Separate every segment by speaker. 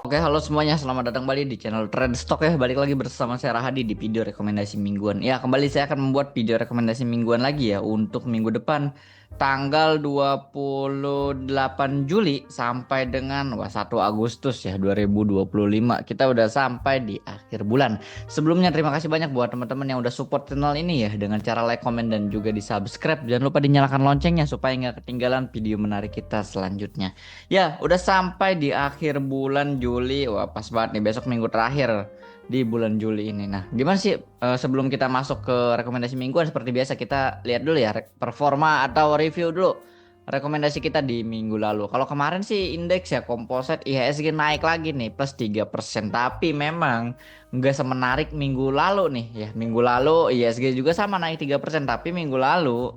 Speaker 1: Oke, halo semuanya. Selamat datang kembali di channel Trend Stock ya. Balik lagi bersama saya Rahadi di video rekomendasi mingguan. Ya, kembali saya akan membuat video rekomendasi mingguan lagi ya untuk minggu depan tanggal 28 Juli sampai dengan 1 Agustus ya 2025. Kita udah sampai di akhir bulan. Sebelumnya terima kasih banyak buat teman-teman yang udah support channel ini ya dengan cara like, komen dan juga di-subscribe. Jangan lupa dinyalakan loncengnya supaya nggak ketinggalan video menarik kita selanjutnya. Ya, udah sampai di akhir bulan Juli. Wah, pas banget nih besok minggu terakhir di bulan Juli ini. Nah, gimana sih sebelum kita masuk ke rekomendasi mingguan seperti biasa kita lihat dulu ya performa atau review dulu rekomendasi kita di minggu lalu. Kalau kemarin sih indeks ya komposit IHSG naik lagi nih plus 3%. Tapi memang nggak semenarik minggu lalu nih ya. Minggu lalu IHSG juga sama naik 3%, tapi minggu lalu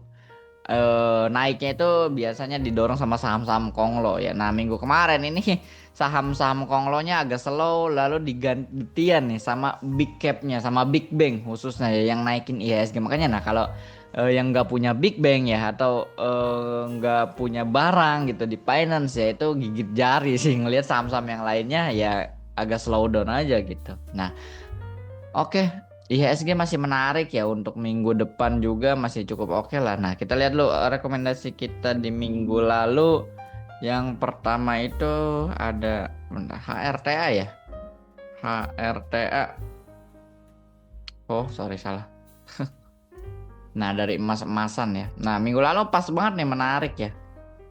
Speaker 1: naiknya itu biasanya didorong sama saham-saham konglo ya. Nah, minggu kemarin ini saham-saham konglonya agak slow lalu digantian nih sama big capnya sama big bank khususnya ya yang naikin IHSG. Makanya nah kalau yang nggak punya big bank ya atau nggak punya barang gitu di finance ya itu gigit jari sih ngelihat saham-saham yang lainnya ya agak slow down aja gitu. Nah, oke, IHSG masih menarik ya untuk minggu depan juga masih cukup oke lah. Nah, kita lihat dulu rekomendasi kita di minggu lalu. Yang pertama itu ada HRTA ya. HRTA. Oh, sorry salah. Nah, dari emas-emasan ya. Nah, minggu lalu pas banget nih menarik ya.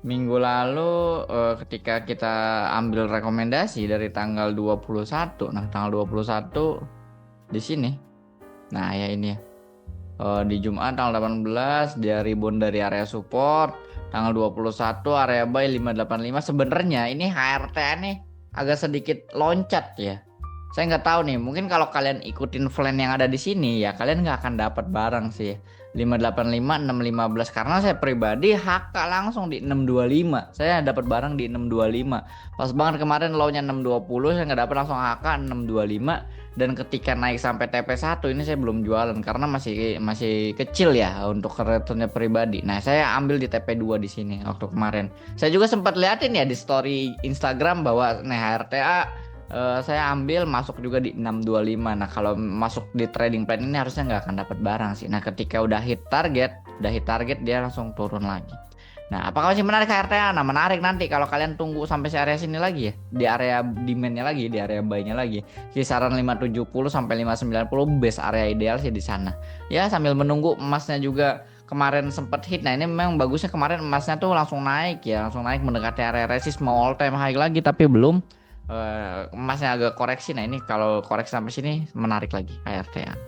Speaker 1: Minggu lalu ketika kita ambil rekomendasi dari tanggal 21. Nah, tanggal 21 di sini. Nah, ya ini ya. Di Jumat tanggal 18 dia rebound dari area support, tanggal 21 area buy 585. Sebenarnya ini HRT nih agak sedikit loncat ya. Saya nggak tahu nih, mungkin kalau kalian ikutin plan yang ada di sini ya kalian nggak akan dapat barang sih. 585, 615 karena saya pribadi HK langsung di 625. Saya dapat barang di 625. Pas banget kemarin low-nya 620, saya nggak dapat langsung HK 625. Dan ketika naik sampai TP1 ini saya belum jualan karena masih kecil ya untuk returnnya pribadi. Nah, saya ambil di TP2 di sini waktu kemarin. Saya juga sempat liatin ya di story Instagram bahwa nih HRTA saya ambil masuk juga di 625. Nah, kalau masuk di trading plan ini harusnya nggak akan dapat barang sih. Nah, ketika udah hit target dia langsung turun lagi. Nah, apakah masih menarik HRTA? Nah, menarik nanti kalau kalian tunggu sampai area sini lagi ya. Di area demand-nya lagi, di area buy-nya lagi. Kisaran 570 sampai 590 base area ideal sih di sana. Ya, sambil menunggu emasnya juga kemarin sempat hit. Nah, ini memang bagusnya kemarin emasnya tuh langsung naik ya, langsung naik mendekati area resist mau all time high lagi tapi belum. Emasnya agak koreksi. Nah, ini kalau koreksi sampai sini menarik lagi HRTA.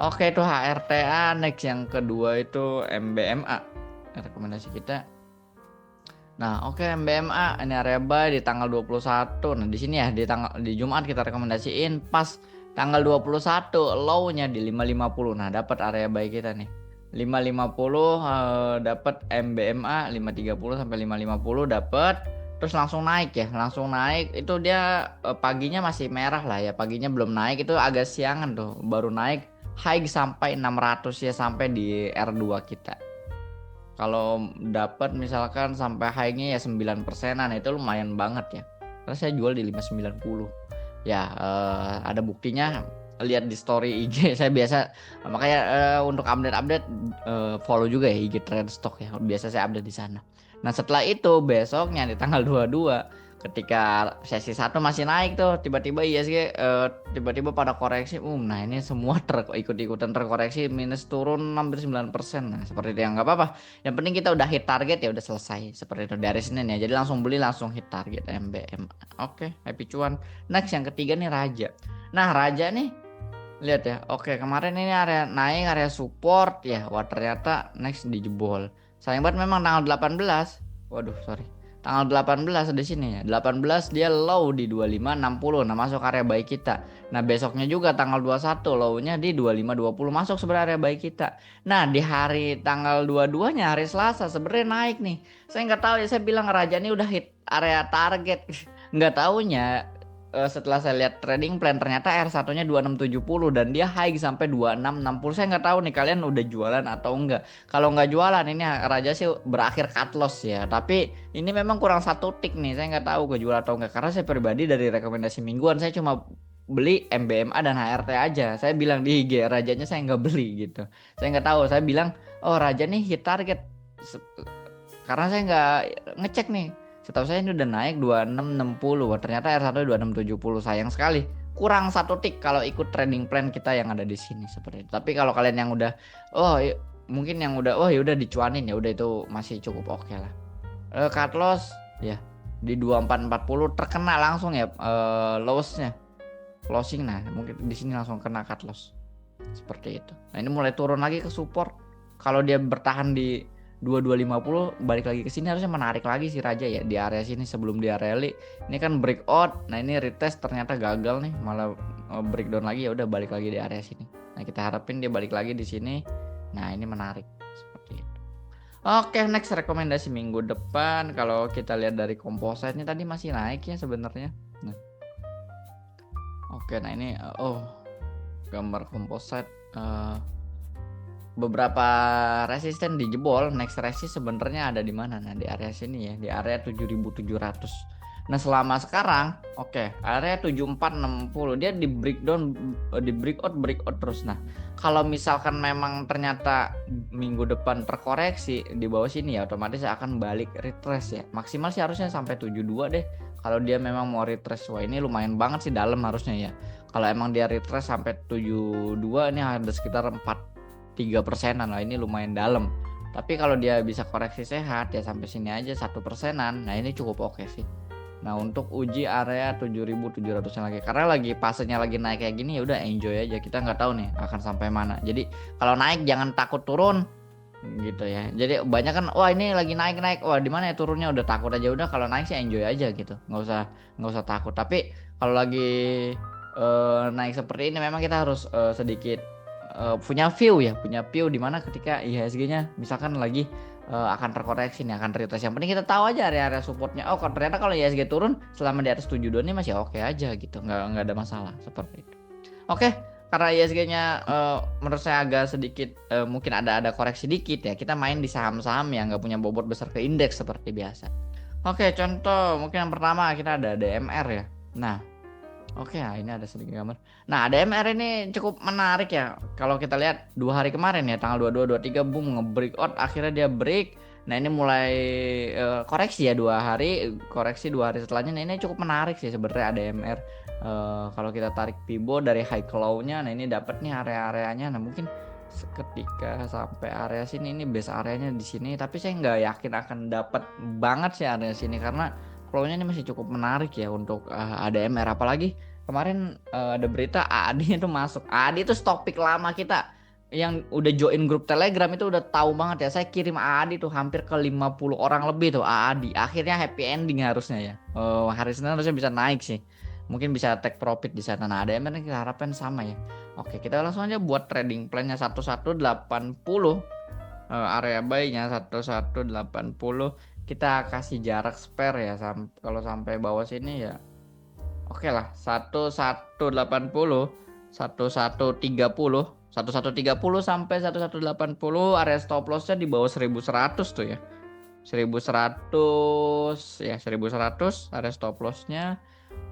Speaker 1: Oke, itu HRTA. Next yang kedua itu MBMA. Rekomendasi kita. Nah, oke, MBMA ini area buy di tanggal 21. Nah, di sini ya di Jumat kita rekomendasiin pas tanggal 21 low-nya di 550. Nah, dapat area buy kita nih. 550 dapat MBMA 530 sampai 550 dapat. Terus langsung naik ya, langsung naik. Itu dia paginya masih merah lah ya. Paginya belum naik, itu agak siangan tuh baru naik high sampai 600 ya sampai di R2 kita. Kalau dapat misalkan sampai high-nya ya 9%-an itu lumayan banget ya. Karena saya jual di 590. Ya, ada buktinya lihat di story IG saya biasa makanya untuk update-update follow juga ya IG Trend Stock ya. Biasa saya update di sana. Nah, setelah itu besoknya di tanggal 22 ketika sesi 1 masih naik tuh tiba-tiba ISG tiba-tiba pada koreksi nah ini semua ikut-ikutan terkoreksi minus turun hampir 9%. Nah, seperti itu yang nggak apa-apa, yang penting kita udah hit target ya udah selesai seperti itu dari Senin ya, jadi langsung beli langsung hit target MBM. Oke, happy cuan. Next yang ketiga nih Raja. Nah, Raja nih lihat ya, oke kemarin ini area naik area support ya, wah ternyata next dijebol. Sayang banget memang tanggal 18. Waduh, sorry. Tanggal 18 di sini ya. 18 dia low di 2560. Nah, masuk area buy kita. Nah, besoknya juga tanggal 21 low-nya di 2520 masuk sebenarnya area buy kita. Nah, di hari tanggal 22-nya hari Selasa sebenarnya naik nih. Saya nggak tahu ya, saya bilang Raja ini udah hit area target. Nggak taunya setelah saya lihat trading plan ternyata R1-nya 2670 dan dia high sampai 2660. Saya nggak tahu nih kalian udah jualan atau enggak. Kalau nggak jualan ini Raja sih berakhir cut loss ya. Tapi ini memang kurang satu tick nih. Saya nggak tahu kejual atau enggak karena saya pribadi dari rekomendasi mingguan saya cuma beli MBMA dan HRT aja. Saya bilang di IG Rajanya saya nggak beli gitu. Saya nggak tahu. Saya bilang oh Raja nih hit target. Karena saya nggak ngecek nih. Setahu saya ini udah naik 2660. Wah, ternyata R1 2670. Sayang sekali. Kurang satu tick kalau ikut trading plan kita yang ada di sini seperti itu. Tapi kalau kalian yang udah mungkin yang udah ya udah dicuanin ya udah itu masih cukup oke lah. Cut loss ya di 2440 terkena langsung ya lossnya. Closing nah mungkin di sini langsung kena cut loss. Seperti itu. Nah, ini mulai turun lagi ke support. Kalau dia bertahan di 2250 balik lagi ke sini harusnya menarik lagi si Raja ya di area sini sebelum dia rally. Ini kan breakout. Nah, ini retest ternyata gagal nih, malah breakdown lagi ya udah balik lagi di area sini. Nah, kita harapin dia balik lagi di sini. Nah, ini menarik seperti itu. Oke, next rekomendasi minggu depan kalau kita lihat dari composite-nya tadi masih naik ya sebenarnya. Nah. Oke, nah ini gambar composite beberapa resisten dijebol. Next resist sebenarnya ada di mana? Nah, di area sini ya, di area 7700. Nah, selama sekarang area 7460 dia di breakdown, di breakout terus. Nah, kalau misalkan memang ternyata minggu depan terkoreksi di bawah sini ya otomatis akan balik retrace ya. Maksimal sih harusnya sampai 72 deh. Kalau dia memang mau retrace, wah ini lumayan banget sih dalam harusnya ya. Kalau emang dia retrace sampai 72 ini ada sekitar 3%-an lah, ini lumayan dalam. Tapi kalau dia bisa koreksi sehat ya sampai sini aja 1%-an. Nah, ini cukup oke sih. Nah, untuk uji area 7700 lagi karena lagi fasenya lagi naik kayak gini ya udah enjoy aja. Kita nggak tahu nih akan sampai mana. Jadi kalau naik jangan takut turun gitu ya. Jadi banyak kan wah ini lagi naik wah di mana ya turunnya, udah takut aja. Udah kalau naik sih enjoy aja gitu, nggak usah takut. Tapi kalau lagi naik seperti ini memang kita harus sedikit punya view di mana ketika IHSG-nya misalkan lagi akan terkoreksi nih, akan retest. Yang penting kita tahu aja area-area supportnya. Oh, ternyata kalau IHSG turun selama di atas 72 ini masih oke aja gitu, nggak ada masalah seperti itu. Oke, karena IHSG-nya menurut saya agak sedikit mungkin ada koreksi dikit ya. Kita main di saham-saham yang nggak punya bobot besar ke indeks seperti biasa. Oke, contoh mungkin yang pertama kita ada DMR ya. Nah, oke, nah ini ada sedikit gambar. Nah, DMR ini cukup menarik ya. Kalau kita lihat 2 hari kemarin ya, tanggal 22, 23 boom nge-breakout, akhirnya dia break. Nah, ini mulai koreksi ya 2 hari, koreksi 2 hari setelahnya. Nah, ini cukup menarik sih sebenarnya DMR. Kalau kita tarik Fibo dari high ke low-nya, nah ini dapat nih area-areanya. Nah, mungkin ketika sampai area sini ini base areanya di sini, tapi saya nggak yakin akan dapat banget sih area sini karena flow-nya ini masih cukup menarik ya untuk ADMR. Apalagi kemarin ada berita AAD itu masuk. AAD itu stock pick lama kita yang udah join grup Telegram itu udah tahu banget ya. Saya kirim AAD tuh hampir ke 50 orang lebih tuh AAD. Akhirnya happy ending harusnya ya. Hari Senin harusnya bisa naik sih. Mungkin bisa take profit di sana. Nah, ADMR ini kita harapkan sama ya. Oke, kita langsung aja buat trading plan-nya 1180. Area buy-nya 1180. Kita kasih jarak spare ya kalau sampai bawah sini ya. Oke lah, 1180, 1130 sampai 1180 area stop loss-nya di bawah 1100 tuh ya. 1100 ya, 1100 area stop loss-nya.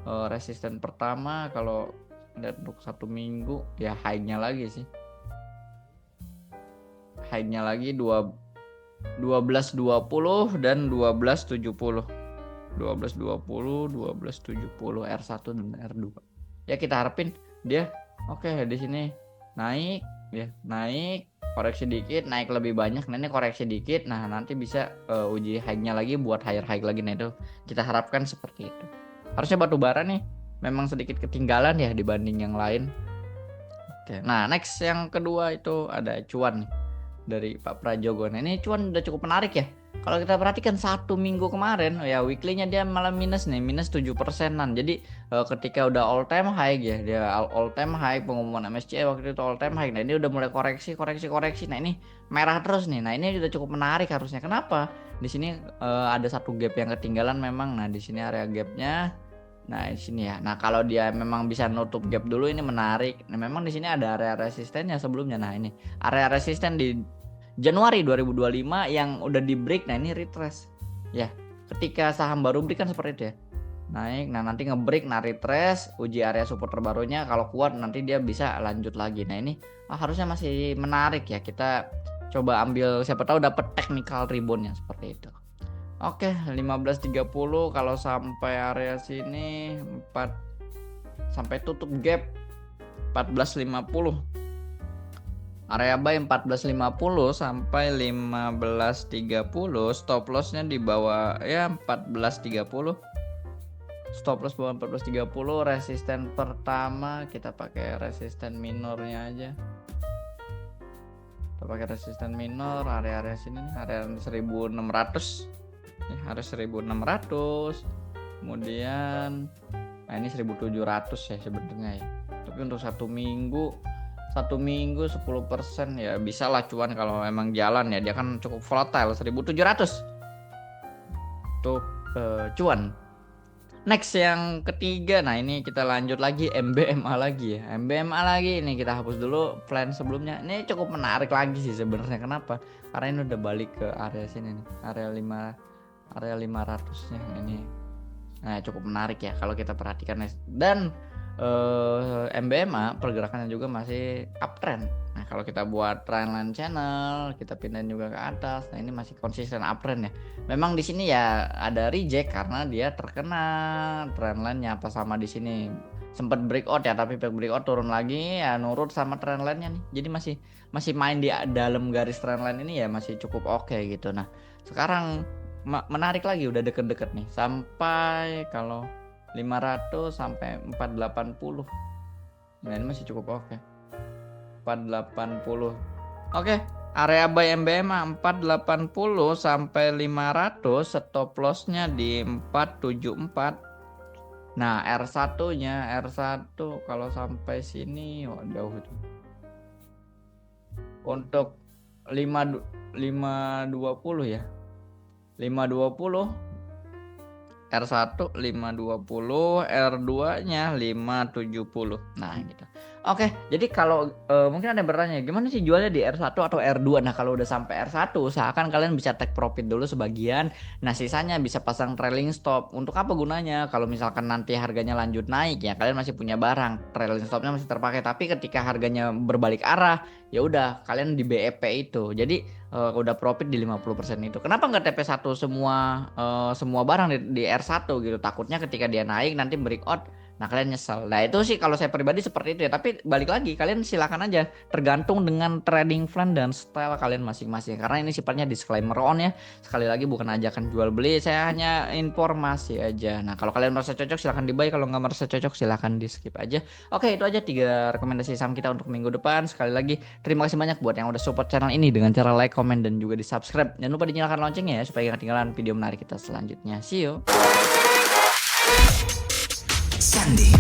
Speaker 1: Resisten pertama kalau lihat untuk 1 minggu ya high-nya lagi sih. High-nya lagi 1220 dan 1270. 1220, 1270 R1 dan R2. Ya kita harapin dia di sini naik ya, naik koreksi dikit, naik lebih banyak. Nah, ini koreksi dikit. Nah, nanti bisa uji high-nya lagi buat higher high lagi. Nah, itu kita harapkan seperti itu. Harusnya batu bara nih memang sedikit ketinggalan ya dibanding yang lain. Oke. Nah, next yang kedua itu ada cuan nih dari Pak Prajogo. Nah, ini cuan udah cukup menarik ya. Kalau kita perhatikan 1 minggu kemarin ya weekly-nya dia malah minus nih, minus 7%-an. Jadi ketika udah all time high ya, dia all time high pengumuman MSCI waktu itu all time high. Nah, ini udah mulai koreksi. Nah, ini merah terus nih. Nah, ini udah cukup menarik harusnya. Kenapa? Di sini ada satu gap yang ketinggalan memang. Nah, di sini area gapnya Nah, di sini ya. Nah, kalau dia memang bisa nutup gap dulu ini menarik. Nah, memang di sini ada area resistennya sebelumnya. Nah, ini area resisten di Januari 2025 yang udah di break. Nah, ini retrace. Ya, ketika saham baru break kan seperti itu ya. Naik, nah nanti ngebreak, nah retrace, uji area support terbarunya. Kalau kuat nanti dia bisa lanjut lagi. Nah, ini harusnya masih menarik ya. Kita coba ambil, siapa tahu dapat technical reboundnya seperti itu. Oke, 15.30 kalau sampai area sini 4 sampai tutup gap 14.50. Area buy 14.50 sampai 15.30, stop lossnya di bawah ya 14.30. Stop loss bawah 14.30, resisten pertama kita pakai resisten minornya aja. Kita pakai resisten minor area-area sini nih, area 1.600. Ini harus 1.600, kemudian nah ini 1.700 ya sebenarnya ya. Tapi untuk satu minggu 10% ya bisa lah cuan kalau emang jalan ya. Dia kan cukup volatile, 1.700 untuk cuan. Next yang ketiga, nah ini kita lanjut lagi MBMA lagi ya. MBMA lagi ini kita hapus dulu plan sebelumnya. Ini cukup menarik lagi sih sebenarnya. Kenapa? Karena ini udah balik ke area sini nih, area 500-nya ini. Nah, cukup menarik ya kalau kita perhatikan. Dan MBMA pergerakannya juga masih uptrend. Nah, kalau kita buat trendline channel, kita pindahin juga ke atas. Nah, ini masih konsisten uptrend ya. Memang di sini ya ada reject karena dia terkena trendline-nya apa sama di sini. Sempat breakout ya, tapi breakout turun lagi ya, nurut sama trendline-nya nih. Jadi masih main di dalam garis trendline ini ya, masih cukup oke gitu. Nah, sekarang menarik lagi, udah deket-deket nih sampai kalau 500 sampai 480. Nah, ini masih cukup oke. 480. Oke, area buy MBMA 480 sampai 500, stop lossnya di 474. Nah, R1-nya kalau sampai sini jauh itu. Untuk 520 ya. 520 R1 520, R2-nya 570. Nah, gitu. Oke, jadi kalau mungkin ada yang bertanya, gimana sih jualnya di R1 atau R2? Nah, kalau udah sampai R1, usahakan kalian bisa take profit dulu sebagian. Nah, sisanya bisa pasang trailing stop. Untuk apa gunanya? Kalau misalkan nanti harganya lanjut naik ya, kalian masih punya barang, trailing stopnya masih terpakai. Tapi ketika harganya berbalik arah, ya udah kalian di BEP itu. Jadi udah profit di 50% itu. Kenapa nggak TP1 semua barang di R1 gitu? Takutnya ketika dia naik nanti breakout, nah kalian nyesel. Nah, itu sih kalau saya pribadi seperti itu ya. Tapi balik lagi, kalian silakan aja, tergantung dengan trading plan dan style kalian masing-masing. Karena ini sifatnya disclaimer on ya. Sekali lagi bukan ajakan jual beli, saya hanya informasi aja. Nah, kalau kalian merasa cocok silahkan di-buy, kalau nggak merasa cocok silahkan di skip aja. Oke, itu aja 3 rekomendasi saham kita untuk minggu depan. Sekali lagi terima kasih banyak buat yang udah support channel ini dengan cara like, komen, dan juga di subscribe. Jangan lupa dinyalakan loncengnya ya supaya nggak ketinggalan video menarik kita selanjutnya. See you. Sandy.